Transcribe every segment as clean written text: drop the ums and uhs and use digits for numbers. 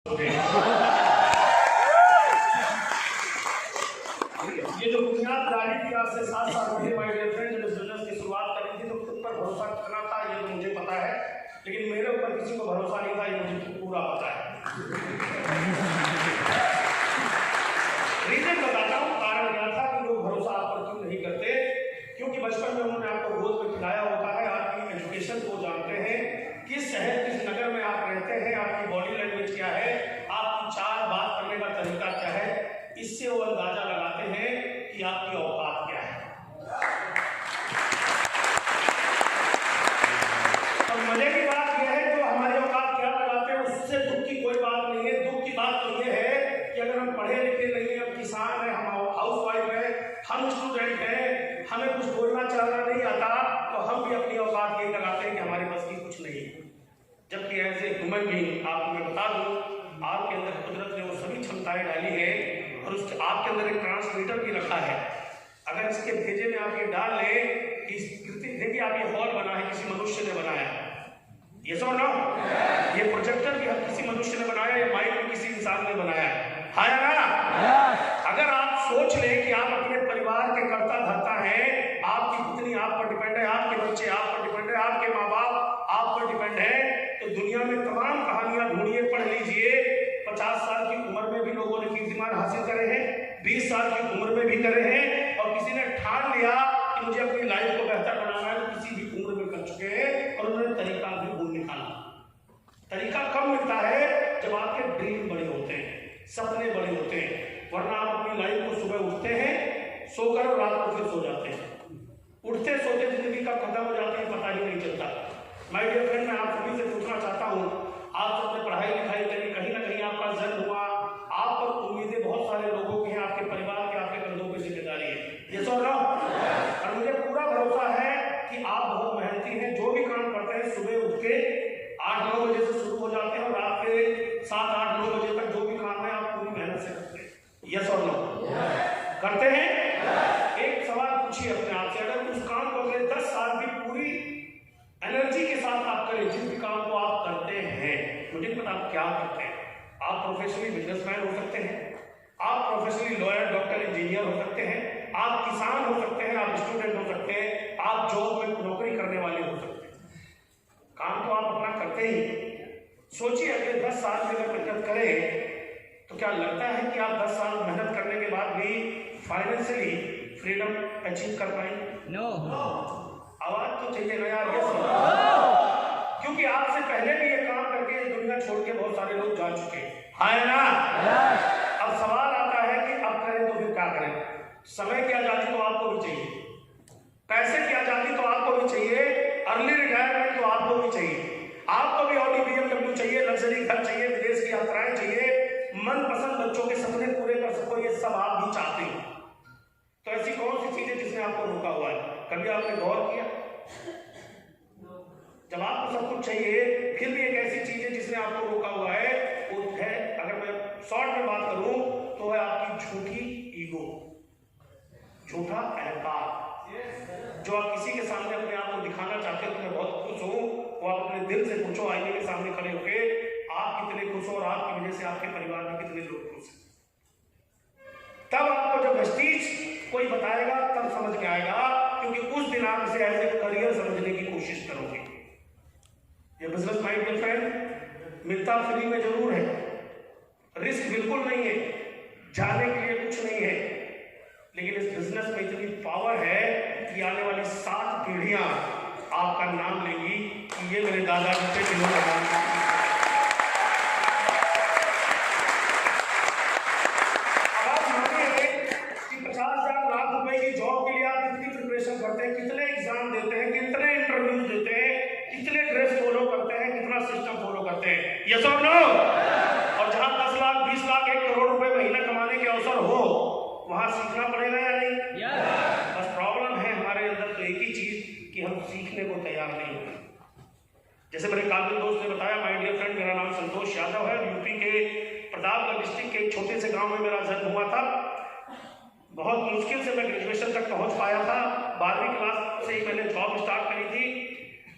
ये जो बुनियाद डाली थी आज से 7 साल पहले माय डियर फ्रेंड, जब इस बिजनेस की शुरुआत करी थी तो खुद पर भरोसा कितना था ये तो मुझे पता है, लेकिन मेरे ऊपर किसी को भरोसा नहीं था ये मुझे पूरा पता है। रीजन बताता हूँ, कारण क्या था कि लोग भरोसा आप पर क्यों नहीं करते, क्योंकि बचपन में उन्होंने आपको गोद में खिलाया होता है, आपकी एजुकेशन को जानते हैं, किस शहर किस नगर में आप रहते हैं, आपकी बॉडी लैंग्वेज क्या है, आपकी चाल बात करने का तरीका क्या है, इससे वो अंदाजा लगाते हैं कि आपकी औकात क्या है। और मजे की बात यह है जो हमारी औकात क्या लगाते हैं उससे दुख की कोई बात नहीं है। दुख की बात तो यह है कि अगर हम पढ़े लिखे नहीं है, हम किसान है, हम हाउस वाइफ है, हम स्टूडेंट हैं, हमें कुछ बोलना चलना नहीं आता, तो हम भी अपनी औकात यही लगाते हैं कि हमारे बस की कुछ नहीं। जबकि ऐसे ह्यूमन बीइंग आपको मैं बता दूं, आपके अंदर कुदरत ने वो सभी क्षमताएं डाली है और उसके आपके अंदर एक ट्रांसमीटर भी रखा है। अगर इसके भेजे में आप ये डाल लें कि देखिए आप ये हॉल बना है किसी मनुष्य ने बनाया, ये सो नो, ये प्रोजेक्टर भी किसी मनुष्य ने बनाया, ये माइक भी किसी इंसान ने बनाया है ना। अगर आप सोच लें कि आप अपने परिवार के कर्ता धर्ता हैं, आपकी पत्नी आप पर डिपेंड है, आपके बच्चे आप पर डिपेंड है, आपके माँ बाप आप पर डिपेंड है, तो दुनिया में तमाम कहानियां ढूंढिए, पढ़ लीजिए। 50 साल की उम्र में भी लोगों ने कीर्तिमान हासिल करे हैं, 20 साल की उम्र में भी करे हैं, और किसी ने ठान लिया कि मुझे अपनी लाइफ को बेहतर बनाना है तो किसी भी उम्र में कर चुके हैं और उन्होंने तरीका भी ढूंढ निकाला। तरीका कब मिलता है? जब आपके ड्रीम बड़े होते हैं, सपने बड़े होते हैं, वरना आप अपनी लाइफ को सुबह उठते हैं सोकर और रात को फिर सो जाते हैं, उठते सोते जिंदगी का खत्म हो जाती है, पता ही नहीं चलता। माय डियर फ्रेंड, मैं आप सभी से पूछना चाहता हूँ, आप सबने पढ़ाई लिखाई करी, कहीं ना कहीं आपका जन्म हुआ, आप पर उम्मीदें बहुत सारे लोगों की हैं, आपके परिवार के, आपके कंधों पर जिम्मेदारी है, ये सो नो। और मुझे पूरा भरोसा है कि आप बहुत मेहनती हैं, जो भी काम करते हैं सुबह उठ के 8-9 बजे से शुरू हो जाते हैं और रात के 7-8-9 बजे तक जो भी काम है आप पूरी मेहनत से करते हैं, यस और नो? करते हैं। एक सवाल पूछिए अपने आप से, अगर उस काम को अगले 10 साल की पूरी एनर्जी के साथ आप करें, जिस भी काम को आप करते हैं, मुझे पता आप क्या करते हैं। आप प्रोफेशनली बिजनेसमैन हो सकते हैं, आप प्रोफेशनली लॉयर, डॉक्टर, इंजीनियर हो सकते हैं, आप किसान हो सकते हैं, आप स्टूडेंट हो सकते हैं, आप जॉब में नौकरी करने वाले हो सकते हैं। काम तो आप अपना करते ही। सोचिए अगले 10 साल में अगर मेहनत करें तो क्या लगता है कि आप 10 साल मेहनत करने के बाद भी फाइनेंशियली फ्रीडम अचीव कर पाएंगे? नो। आवाज तो चाहिए ना यार, यस। क्योंकि आपसे पहले भी ये काम करके दुनिया छोड़ के बहुत सारे लोग जा चुके हैं, है ना? अब सवाल आता है कि अब करें तो फिर क्या करें? समय की आजादी तो आपको भी चाहिए, पैसे की आजादी तो आपको भी चाहिए, अर्ली रिटायरमेंट तो आपको भी चाहिए, आपको भी ऑडी BMW चाहिए, लग्जरी घर चाहिए, विदेश की यात्राएं चाहिए, मनपसंद बच्चों के सपने पूरे कर सको, ये सब आप भी चाहते हैं। तो ऐसी कौन सी चीजें जिसने आपको रोका हुआ है? कभी आपने गौर किया? जब आपको सब कुछ चाहिए फिर भी एक ऐसी चीज है जिसने आपको रोका हुआ है, वो है, अगर मैं शॉर्ट में बात करूं तो है आपकी झूठी ईगो, झूठा अहंकार। जो आप किसी के सामने अपने आप को दिखाना चाहते हैं कि मैं बहुत खुश हूं, वो आप अपने दिल से पूछो, आईने के सामने खड़े होके आप कितने खुश हो और आपकी वजह से आपके परिवार में कितने लोग खुश हैं। तब आपको जब वेस्टीज कोई बताएगा तब समझ में आएगा, क्योंकि उस दिन आप इसे एज ए करियर समझने की कोशिश करोगे। ये बिजनेस माय डियर फ्रेंड मिलता फ्री में जरूर है, रिस्क बिल्कुल नहीं है, जाने के लिए कुछ नहीं है, लेकिन इस बिजनेस में इतनी पावर है कि आने वाली 7 पीढ़ियां आपका नाम लेंगी कि ये मेरे दादा जी थे जिन्होंने नाम किया। अब आप मानिए कि 50,000 लाख रुपए की जॉब के लिए आप कितनी प्रिपरेशन करते हैं, कितने एग्जाम देते हैं, कितने इंटरव्यू देते हैं, कितने ड्रेस फॉलो करते हैं, कितना सिस्टम फॉलो करते हैं, यस और नो? और जहां 10 लाख 20 लाख 1 करोड़ रुपए महीना कमाने के अवसर हो, वहां सीखना पड़ेगा या नहीं? बस प्रॉब्लम है हमारे अंदर तो एक ही चीज कि हम सीखने को तैयार नहीं होते। जैसे मेरे काबिल दोस्त ने बताया, माय डियर फ्रेंड, मेरा नाम संतोष यादव है, यूपी के प्रतापगढ़ डिस्ट्रिक्ट के एक छोटे से गांव में मेरा जन्म हुआ था। बहुत मुश्किल से मैं ग्रेजुएशन तक पहुंच पाया था, 12वीं क्लास से ही मैंने जॉब स्टार्ट करी थी।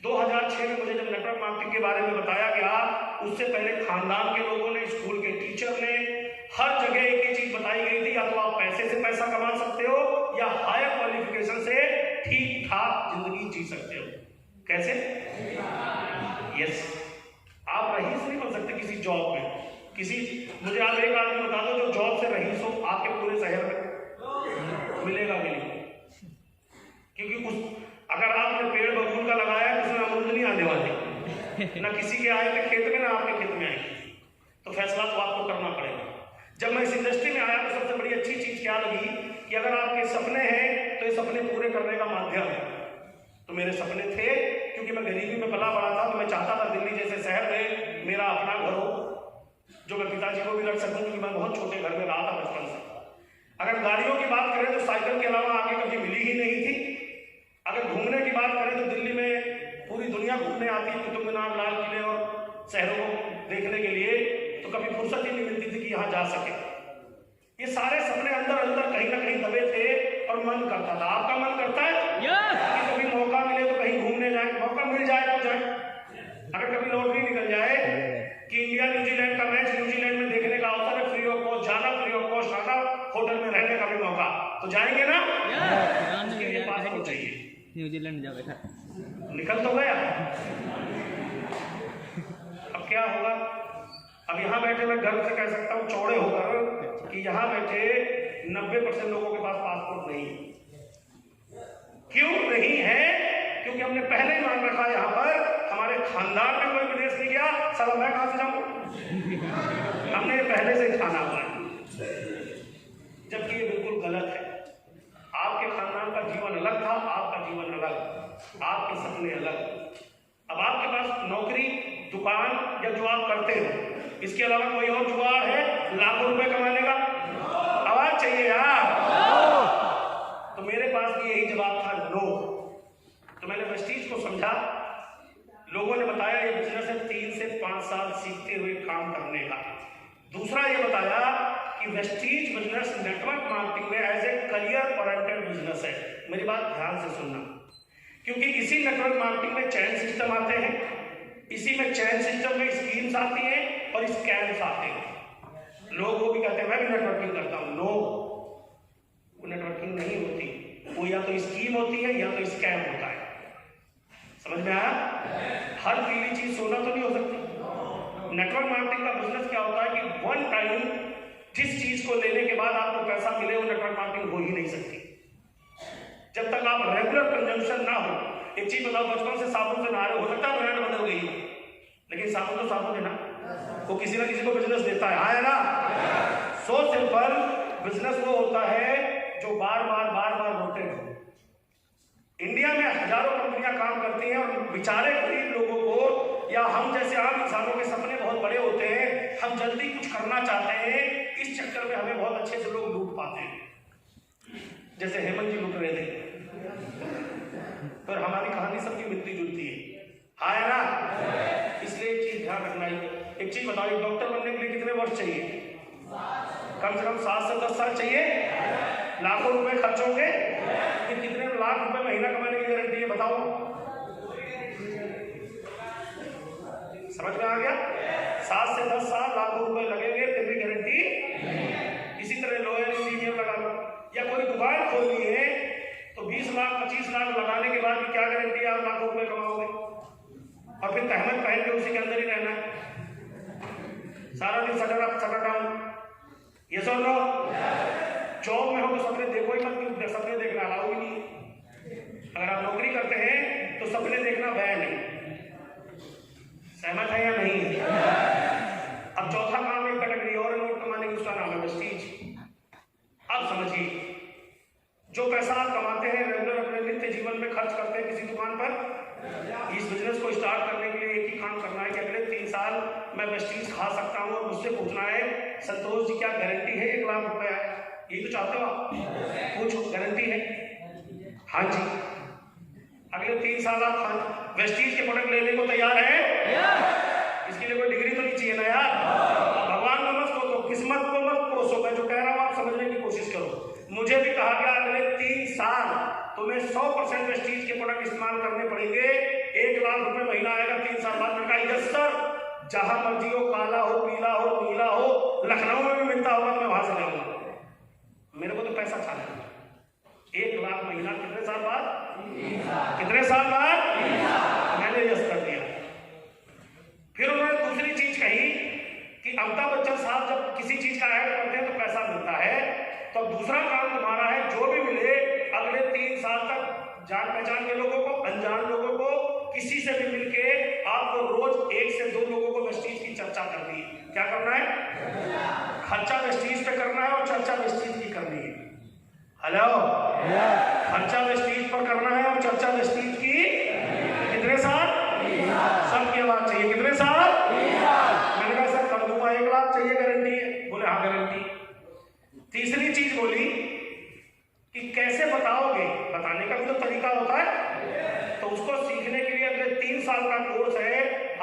2006 में मुझे जब नेटवर्क मार्केटिंग के बारे में बताया गया, उससे पहले खानदान के लोगों ने, स्कूल के टीचर ने, हर जगह एक ही चीज बताई गई थी, या तो आप पैसे से पैसा कमा सकते हो या हायर क्वालिफिकेशन से ठीक ठाक जिंदगी जी सकते हो। कैसे? यस, आप रईस नहीं बन सकते किसी जॉब में। मुझे आप एक आदमी बता दो जो जॉब से रईस हो आपके पूरे शहर में, मिलेगा भी नहीं। क्योंकि अगर आपने पेड़ बबूल का लगाया है उसमें अमरूद नहीं आने वाले, ना किसी के आए थे खेत में ना आपके खेत में आएंगे, तो फैसला तो आपको करना पड़ेगा। जब मैं इस इंडस्ट्री में आया तो सबसे बड़ी अच्छी चीज क्या लगी कि अगर आपके सपने हैं तो ये सपने पूरे करने का माध्यम है। तो मेरे सपने थे, क्योंकि मैं गरीबी में पला बड़ा था, तो मैं चाहता था दिल्ली जैसे शहर में मेरा अपना घर हो, जो मैं पिताजी को भी रख सकूं, क्योंकि मैं बहुत छोटे घर में रहा था बचपन से। अगर गाड़ियों की बात करें तो साइकिल के अलावा आगे कभी मिली ही नहीं थी। अगर घूमने की बात करें तो दिल्ली में पूरी दुनिया घूमने आती है, कुतुब मीनार, लाल किले और शहरों को देखने के लिए, तो कभी फुर्सत ही नहीं मिलती थी कि यहाँ जा सके। ये सारे सपने अंदर अंदर कहीं ना कहीं दबे थे और मन करता था। आपका मन करता है कि कभी मौका मिले तो कहीं घूमने जाए, मौका मिल जाए तो जाए। अगर कभी लॉटरी निकल जाए कि इंडिया न्यूजीलैंड का मैच न्यूजीलैंड में देखने का अवसर है, फ्री ऑफ कॉस्ट जाना, फ्री ऑफ कॉस्ट आना, होटल में रहने का भी मौका, तो जाएंगे ना? उसके लिए पासपोर्ट चाहिए। न्यूजीलैंड जा बैठा, निकल तो गया, अब क्या होगा? अब यहाँ बैठे मैं गर्व से कह सकता हूँ चौड़े होकर कि यहाँ बैठे 90% लोगों के पास पासपोर्ट नहीं है। क्यों नहीं है? क्योंकि हमने पहले ही मान रखा यहाँ पर हमारे खानदान में कोई विदेश नहीं गया, साला मैं कहां से जाऊं? हमने पहले से खाना हुआ है, जबकि ये बिल्कुल गलत है। आपके खानदान का जीवन अलग था, आपका जीवन अलग, आपके सपने अलग। अब आपके पास नौकरी, दुकान या जो आप करते हो, इसके अलावा कोई और जुगाड़ है लाखों रुपए कमाने का? आवाज चाहिए यार। तो मेरे पास भी यही जवाब था, नो। तो मैंने वेस्टीज को समझा। लोगों ने बताया ये बिजनेस है 3 से 5 साल सीखते हुए काम करने का। दूसरा ये बताया कि वेस्टीज बिजनेस नेटवर्क मार्केटिंग में as a career oriented business है। मेरी बात ध्यान से सुनना, क्योंकि इसी नेटवर्क मार्केटिंग में चैन सिस्टम आते हैं, इसी में चैन सिस्टम में स्कीम्स आती हैं और स्कैम्स आते हैं। लोग वो भी कहते हैं मैं भी नेटवर्किंग करता हूं। नो, वो नेटवर्किंग नहीं होती, वो या तो स्कीम होती है या तो स्कैम होता है। समझ में आया? हर पीली चीज सोना तो नहीं हो सकती। नेटवर्क मार्केटिंग का बिजनेस क्या होता है कि वन टाइम जिस चीज को लेने के बाद आपको पैसा मिले, वो नेटवर्क मार्केटिंग हो ही नहीं सकती जब तक आप रेगुलर कंजम्पशन ना हो। एक चीज बताओ, बचपन से साबुन से नहा रहे हो सकता है ब्रांड बदल गई हो, लेकिन साबुन तो साबुन है ना, वो किसी ना किसी को बिजनेस देता है ना। सो सिंपल, बिजनेस वो होता है जो बार बार रोटेट हो। इंडिया में हजारों कंपनियां काम करती हैं और बेचारे गरीब लोगों को या हम जैसे आम इंसानों के सपने बहुत बड़े होते हैं, हम जल्दी कुछ करना चाहते हैं, इस चक्कर में हमें बहुत अच्छे से लोग लूट पाते हैं, जैसे हेमंत जी लूट रहे थे। पर हमारी कहानी सबकी मिलती जुलती है, है ना? इसलिए एक चीज ध्यान रखना है। एक चीज बताइए, डॉक्टर बनने के लिए कितने वर्ष चाहिए? कम से कम 7 से 10 साल चाहिए। लाखों रुपए खर्च होंगे, कि कितने लाख रुपए महीना कमाने की गारंटी है बताओ? समझ में आ गया? 7 से 10 साल, लाखों रुपए लगेंगे, फिर भी गारंटी। इसी तरह लॉयर इंजीनियर लगा लो या कोई दुकान खोलनी है तो 20 लाख 25 लाख लगाने के बाद भी क्या गारंटी है आप लाखों रुपए कमाओगे? और फिर तहमत पहन के उसी के अंदर ही रहना है सारा दिन, शटर अप शटर डाउन। ये सो नो, जॉब में हो तो सपने देखो ही मत, क्योंकि सपने देखना अलाउ ही नहीं। अगर आप नौकरी करते हैं तो सपने देखना बैन है। सहमत है या नहीं? अब चौथा काम एक कैटेगरी और नोट कमाने की, उसका नाम है वेस्टीज। अब समझिए, जो पैसा आप कमाते हैं रेगुलर अपने नित्य जीवन में खर्च करते हैं किसी दुकान पर, इस बिजनेस को स्टार्ट करने के लिए एक ही काम करना है कि अगले 3 साल मैं वेस्टीज खा सकता हूँ। और मुझसे पूछना है, संतोष जी क्या गारंटी है 1 लाख रुपए आए? यही तो चाहते हो आप? पूछो, गारंटी है? हाँ जी। अगले 3 साल आप वेस्टीज के प्रोडक्ट लेने को तैयार हैं? इसके लिए कोई डिग्री तो नहीं चाहिए ना यार। भगवान को मत कोसो, किस्मत को मत कोसो, मैं जो कह रहा हूँ आप समझने की कोशिश करो। मुझे भी कहा गया अगले 3 साल तुम्हें 100% वेस्टीज के प्रोडक्ट इस्तेमाल करने पड़ेंगे, 1 लाख रुपए महीना आएगा 3 साल बाद। मैंने कहा यस सर, जहां मर्जी हो, काला हो, पीला हो, नीला हो, लखनऊ में भी मिलता होगा तो मैं वहां से ले आऊंगा। मेरे को तो पैसा चाहिए। 1 लाख महीना कितने साल बाद? कितने साल बाद? मैंने यस कर दिया। फिर उन्होंने दूसरी चीज कही कि अमिताभ बच्चन साहब जब किसी चीज का ऐड करते हैं तो पैसा मिलता है, तो दूसरा काम तुम्हारा है जो भी मिले अगले 3 साल तक जान पहचान के लोगों को, अनजान लोगों को, किसी से भी मिलके आपको रोज 1 से 2 लोगों को वेस्टीज की चर्चा करनी है। क्या करना है? खर्चा वेस्टीज पे करना है और चर्चा वेस्टीज की करनी है। हेलो, खर्चा वेस्टीज पर करना है और चर्चा वेस्टीज की। कितने साल? सबकी आवाज चाहिए। कितने साल? मैंने कहा सर कर दूंगा, 1 लाख चाहिए, गारंटी है? बोले हाँ गारंटी। तीसरी चीज बोली कि कैसे बताओगे, बताने का भी तो तरीका होता है। तो उसको सीखने के लिए अगले 3 साल का कोर्स है।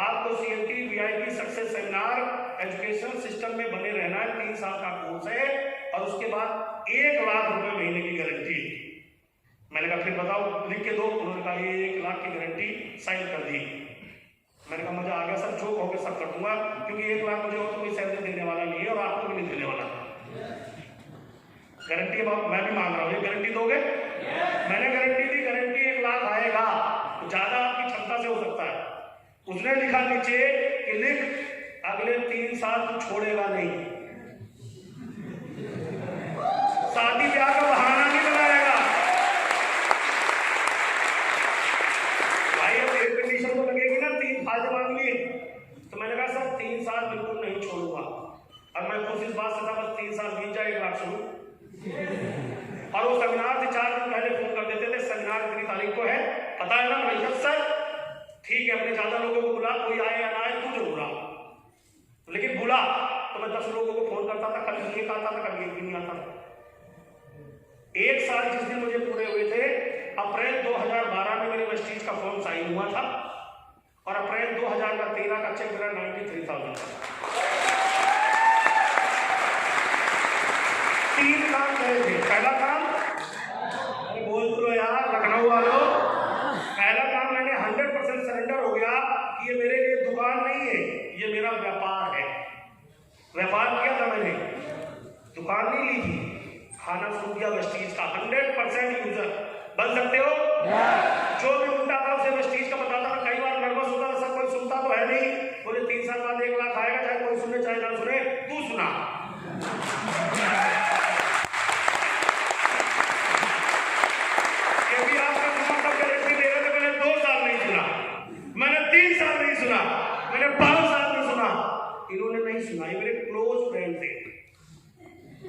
आपको CMT VIP success seminar education system में बने रहना है। 3 साल का कोर्स है और उसके बाद 1 लाख रुपए महीने की गारंटी। मैंने कहा फिर बताओ, लिख के दो। उन्होंने कहा ये 1 लाख की गारंटी साइन कर दी। मैंने कहा मजा आ गया सर, जो कहोगे सब कर दूंगा, क्योंकि 1 लाख मुझे और तो कोई सैलरी देने वाला नहीं है और आपको भी नहीं देने वाला। गारंटी मैं भी मांग रहा हूँ, ये गारंटी दोगे? मैंने गारंटी दी, गारंटी 1 लाख आएगा, ज्यादा आपकी क्षमता से हो सकता है। उसने लिखा नीचे कि लिख अगले 3 साल तू छोड़ेगा नहीं, शादी ब्याह का बहाना नहीं बनाएगा। भाई अब एक कंडीशन तो लगेगी ना, 3 फायदे मांग लिए। तो मैंने कहा सर 3 साल बिल्कुल नहीं छोड़ूंगा। और मैं खुश इस बात से था बस 3 साल बीत जाए 1 लाख शुरू। और वो सेमिनार से 4 दिन पहले फोन कर देते थे, सेमिनार कितनी तारीख को है पता है ना? भाई सर ठीक है, अपने ज्यादा लोगों को बुला, कोई आए या ना आए तू जरूर आ, लेकिन बुला। तो मैं 10 लोगों को फोन करता था, कभी 1 आता था, कभी 1 भी नहीं आता था। 1 साल जिस दिन मुझे पूरे हुए थे, अप्रैल 2012 में मेरे वेस्टीज का फॉर्म साइन हुआ था और अप्रैल 2013 का चेक मेरा 93,000 था। 3 काम करे थे। पहला काम, अरे बोल दो यार लखनऊ वालों, पहला काम मैंने 100% सरेंडर हो गया कि ये मेरे लिए दुकान नहीं है, ये मेरा व्यापार है। व्यापार किया था मैंने, दुकान नहीं ली थी, खाना शुरू किया वेस्टीज का। 100% यूजर बन सकते हो। जो भी उल्टा था उसे वेस्टीज का बताता था। कई बार नर्वस होता था, सब कोई सुनता तो है नहीं। बोले 3 साल बाद 1 लाख आएगा, चाहे कोई सुने चाहे ना सुने, तू सुना। ये भी आपका मतलब गारंटी दे रहे थे। मैंने 2 साल नहीं सुना, मैंने 3 साल नहीं सुना, मैंने 5 साल नहीं सुना। इन्होंने नहीं सुना, ये मेरे क्लोज फ्रेंड थे,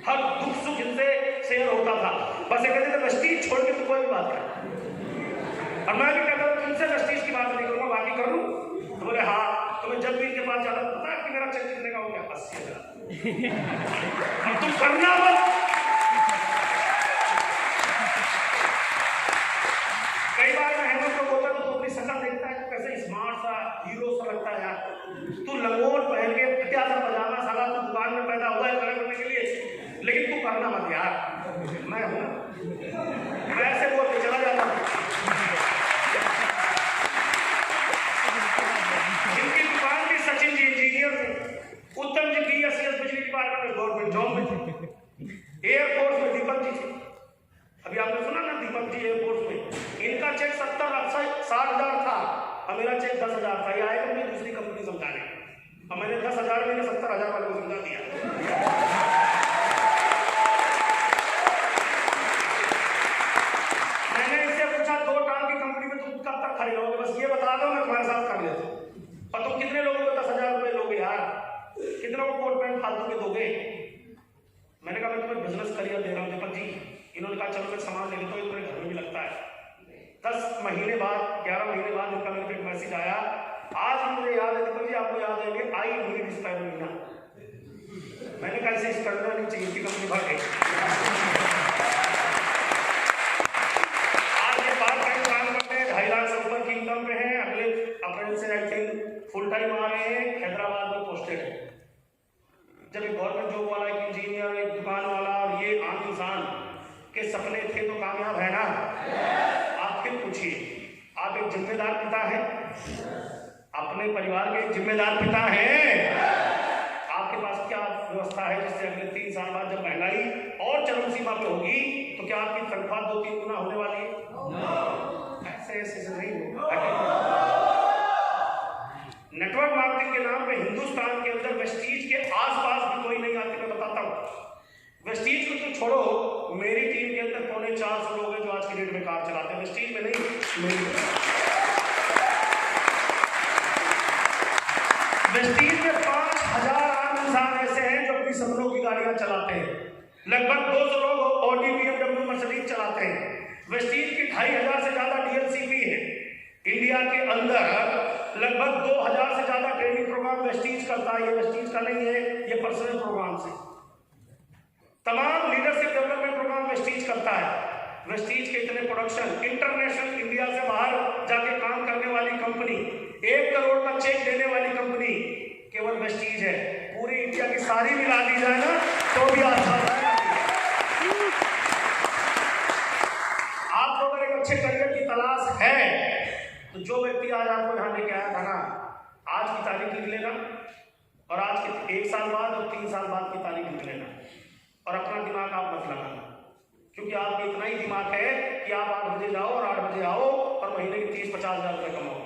हर दुख सुख इनसे शेयर होता था। बस ये कहते थे वेस्टीज छोड़ के तो कोई बात कर। और मैं भी कहता था तुमसे वेस्टीज की बात नहीं करूंगा, बाकी कर लूं। तो बोले हाँ। तो मैं जब भी इनके पास जाता पता है कि मेरा चेक कितने का हो गया? 80,000। अब तुम करना मत। कई बार मैं हेमंत को बोलता तो अपनी शक्ल देखता है कैसे स्मार्ट सा हीरो सा लगता है यार। तू लंगोट पहन के फटिया सा पजामा, साला तू दुकान में पैदा हुआ है खड़े करने के लिए, लेकिन तू करना मत यार। मैं हूं, मैं ऐसे बोल के चला जाता हूं। जिनकी दुकान थी सचिन जी इंजीनियर थे, उत्तम जी BSCS बिजली डिपार्टमेंट में गवर्नमेंट जॉब में थे, एयरफोर्स में दीपक जी थे। अभी आपने सुना ना दीपक जी एयरफोर्स में, इनका चेक 70-60,000 था और मेरा चेक 10,000 था। ये आए मुझे दूसरी कंपनी समझाने और मैंने 10,000 मैंने 70,000 वाले को समझा दिया। मैंने इनसे पूछा 2 टांग की कंपनी में तुम कब तक खड़े रहोगे, बस ये बता दो, मैं तुम्हारे साथ कर लेता हूँ। और तुम कितने लोगों को 10,000 रुपए लोगे यार? कितनों को कोट पैंट फालतू के दोगे? मैंने कहा मैं तुम्हें बिजनेस करियर दे रहा हूँ दीपक जी। इन्होंने कहा चलो मैं सामान ले लेता हूँ, तुम्हारे घर में भी लगता है। 10 महीने बाद 11 महीने बाद उनका मेरे पे एक मैसेज आया। आज मुझे याद है दीपक जी, आपको याद है आई मेरी डिस्प्ले महीना। मैंने कहा इसे करना नहीं चाहिए, इसकी कंपनी भाग गई। आज ये पार्ट टाइम काम करते हैं, 2.5 लाख से ऊपर की इनकम पे हैं। अगले अप्रैल से आई थिंक फुल टाइम आ रहे हैं, हैदराबाद में पोस्टेड है। जब एक गवर्नमेंट जॉब वाला, एक इंजीनियर, एक दुकान वाला और ये आम इंसान के सपने थे तो कामयाब है ना? आप फिर पूछिए, आप एक जिम्मेदार पिता हैं, अपने परिवार के जिम्मेदार पिता हैं। आपके पास क्या व्यवस्था है जिससे अगले 3 साल बाद जब महंगाई और चरम सीमा पे होगी तो क्या आपकी तनख्वाह 2-3 गुना होने वाली है? ऐसे नहीं होगा। नेटवर्क मार्केटिंग के नाम पे हिंदुस्तान के अंदर वेस्टीज के आसपास भी कोई नहीं आती। मैं बताता हूँ, वेस्टीज को तो छोड़ो, मेरी टीम के अंदर 450 लोग हैं जो आज की डेट में कार चलाते हैं। वेस्टीज में नहीं, वेस्टीज में 5000 आम इंसान ऐसे हैं जो अपनी सपनों की गाड़ियां चलाते हैं। लगभग 200 लोग ऑडी, BMW, मर्सिडीज चलाते हैं। वेस्टीज की 2500 से ज्यादा DLCP है। इंडिया के अंदर लगभग 2000 से ज्यादा ट्रेनिंग प्रोग्राम वेस्टीज करता है। ये वेस्टीज का नहीं है, ये पर्सनल प्रोग्राम से। तमाम लीडरशिप डेवलपमेंट प्रोग्राम वेस्टीज करता है। वेस्टीज के इतने प्रोडक्शन, इंटरनेशनल इंडिया से बाहर जाके काम करने वाली कंपनी, 1 करोड़ का चेक देने वाली कंपनी केवल वेस्टीज है। पूरी इंडिया की सारी मिला दी जाए ना तो भी आसान है। आप लोगों को एक अच्छे करियर की तलाश है तो जो व्यक्ति आज आपको यहाँ लेके आया था ना, आज की तारीख लिख लेना और आज के 1 साल बाद और 3 साल बाद की तारीख लिख लेना और अपना दिमाग आप मत लगाना, क्योंकि आपका इतना ही दिमाग है कि आप 8 बजे जाओ और 8 बजे आओ और महीने के 30-50 हज़ार रुपये कमाओ।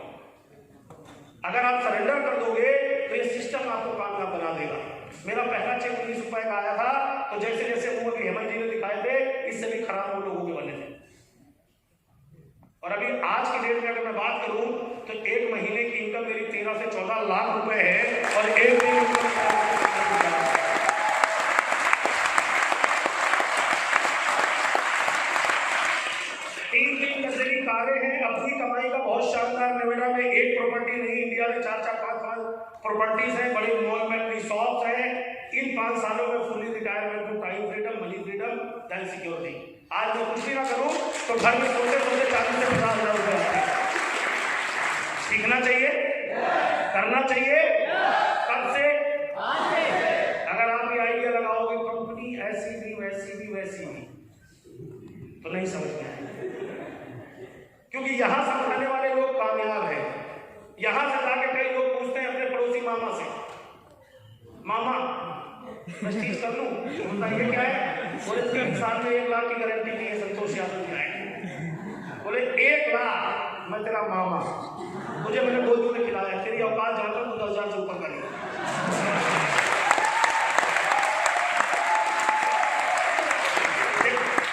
अगर आप सरेंडर कर दोगे तो ये सिस्टम आपको कामयाब बना देगा। मेरा पहला चेक 19 रुपए का आया था तो जैसे जैसे मुंह में हेमंत जी ने दिखाए थे, इससे भी खराब वो लोगों के बने थे। और अभी आज की डेट में अगर मैं बात करूं तो 1 महीने की इनकम मेरी 13 से 14 लाख रुपए है और 1 दिन तीन नशे की कारें हैं। अपनी कमाई का बहुत शानदार नोएडा में 1 प्रॉपर्टी नहीं, इंडिया में 4-5 प्रॉपर्टीज हैं, बड़े मॉल में अपनी शॉप्स हैं। इन 5 सालों में फुली रिटायरमेंट में time freedom, money freedom, then security. आज मैं कुछ भी ना करूं तो घर में सोते 40 से 50 हज़ार रुपए आते हैं। सीखना चाहिए, करना चाहिए। कब से? अगर आप ये आइडिया लगाओगे कंपनी ऐसी भी वैसी भी तो नहीं समझ में आएगा, क्योंकि यहां से उठाने वाले लोग कामयाब हैं। यहां से जाके कई लोग पूछते हैं अपने पड़ोसी मामा से, मामा वेस्टीज कर लूं? बताइए क्या है? बोले 3 साल में 1 लाख की गारंटी दी है संतोष यादव जी आए। बोले 1 लाख, मैं तेरा मामा, मुझे मैंने गोद में खिलाया, तेरी औकात जानता हूं, 10,000 से ऊपर करिए।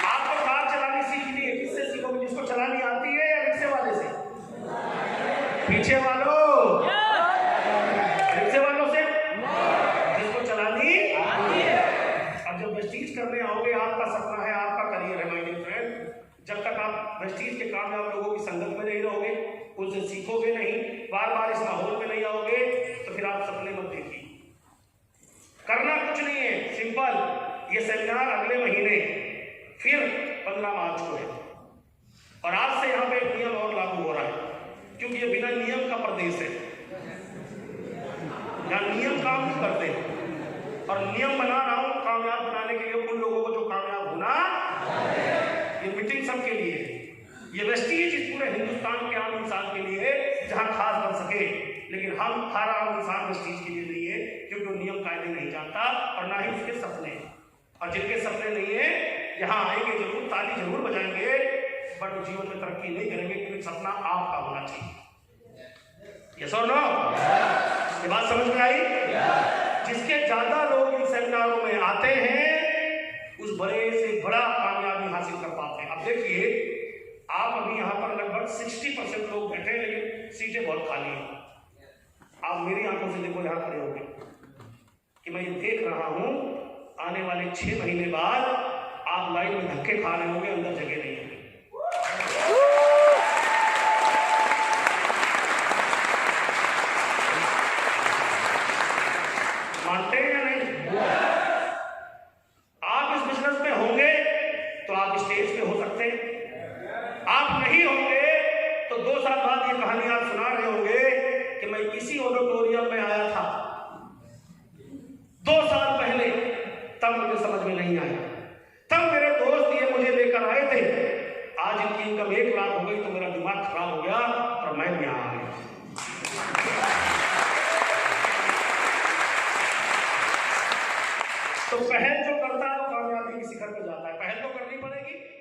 आपको कार चलानी सीखनी है, किससे सीखोगे? जिसको चलानी आती है या रिक्शे वाले से? पीछे वालों, रिक्शे वालों से, जिसको चलानी आती है। अब जब वेस्टीज करने आओगे, आपका सपना है, आपका करियर है माय डियर फ्रेंड, जब तक आप वेस्टीज के कामयाब लोगों की संगत में नहीं रहोगे, उनसे सीखोगे नहीं, बार-बार इस माहौल में नहीं आओगे, तो फिर आप सपने मत देखिए। करना कुछ नहीं है, सिंपल। ये सेमिनार अगले महीने फिर 15 मार्च को है और आज से यहाँ पे एक नियम और लागू हो रहा है, क्योंकि ये बिना नियम का प्रदेश है। यहाँ नियम काम नहीं करते और नियम बना रहा हूं कामयाब बनाने के लिए उन लोगों को जो कामयाब होना। ये मीटिंग सबके लिए है, ये वेस्टीज इस पूरे हिंदुस्तान के आम इंसान के लिए है जहां खास बन सके। लेकिन हम हर आम इंसान वेस्टीज के लिए नहीं है, क्योंकि वो नियम कायदे नहीं जानता और ना ही उसके सपने। और जिनके सपने नहीं है यहाँ आएंगे जरूर, ताली जरूर बजाएंगे, बट जीवन में तरक्की नहीं करेंगे, क्योंकि सपना आपका होना चाहिए। यस और नो? ये बात समझ में आई? जिसके ज्यादा लोग इन सेमिनारों में आते हैं उस बड़े से बड़ा कामयाबी हासिल कर पाते हैं। अब देखिए, आप अभी यहाँ पर लगभग 60% लोग बैठे हैं, लेकिन सीटें बहुत खाली हैं। आप मेरी आंखों से देखो, यहाँ खड़े होंगे कि मैं ये देख रहा हूं, आने वाले 6 महीने बाद आप लाइन में धक्के खा रहे होंगे, अंदर जगह नहीं होगी। मानते हैं या नहीं? आप इस बिजनेस में होंगे तो आप स्टेज पे हो सकते हैं, आप नहीं होंगे तो 2 साल बाद ये कहानी आप सुना रहे होंगे कि मैं इसी ऑडिटोरियम में आया था 2 साल पहले, तब मुझे समझ में नहीं आया, तब मेरे दोस्त ये मुझे लेकर आए थे। आज इनकी इनकम 1 लाख हो गई तो मेरा दिमाग खराब हो गया और मैं यहाँ आ गया। तो पहल जो करता है वो कामयाबी के शिखर पे जाता है। पहल तो करनी पड़ेगी।